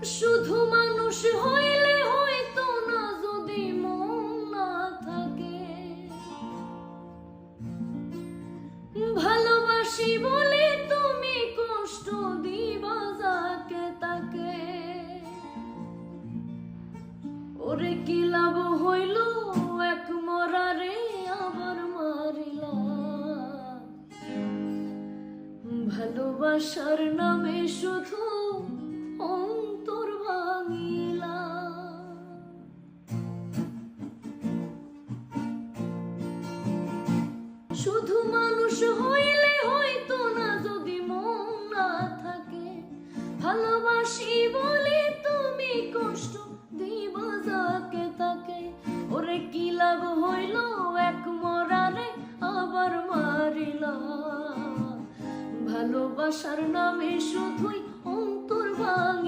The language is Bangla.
শুধু মানুষ হইলে হয়তো না, যদি মন না থাকে। ভালোবাসি বলে তুমি কষ্ট দিবা যাকে তাকে। ওরে কি লাভ হইল এক মরারে আবার মারিলা। ভালোবাসার নামে শুধু অন্তর ভাঙিলা। শুধু মানুষ হইলে হয়তো না, যদি মন না থাকে। ভালোবাসি বলে তুমি কষ্ট দিবা যাকে তাকে। ওরে কি লাভ হইল এক মরারে আবার মারিলা। ভালোবাসার নামে শুধুই অন্তর ভাঙিলা।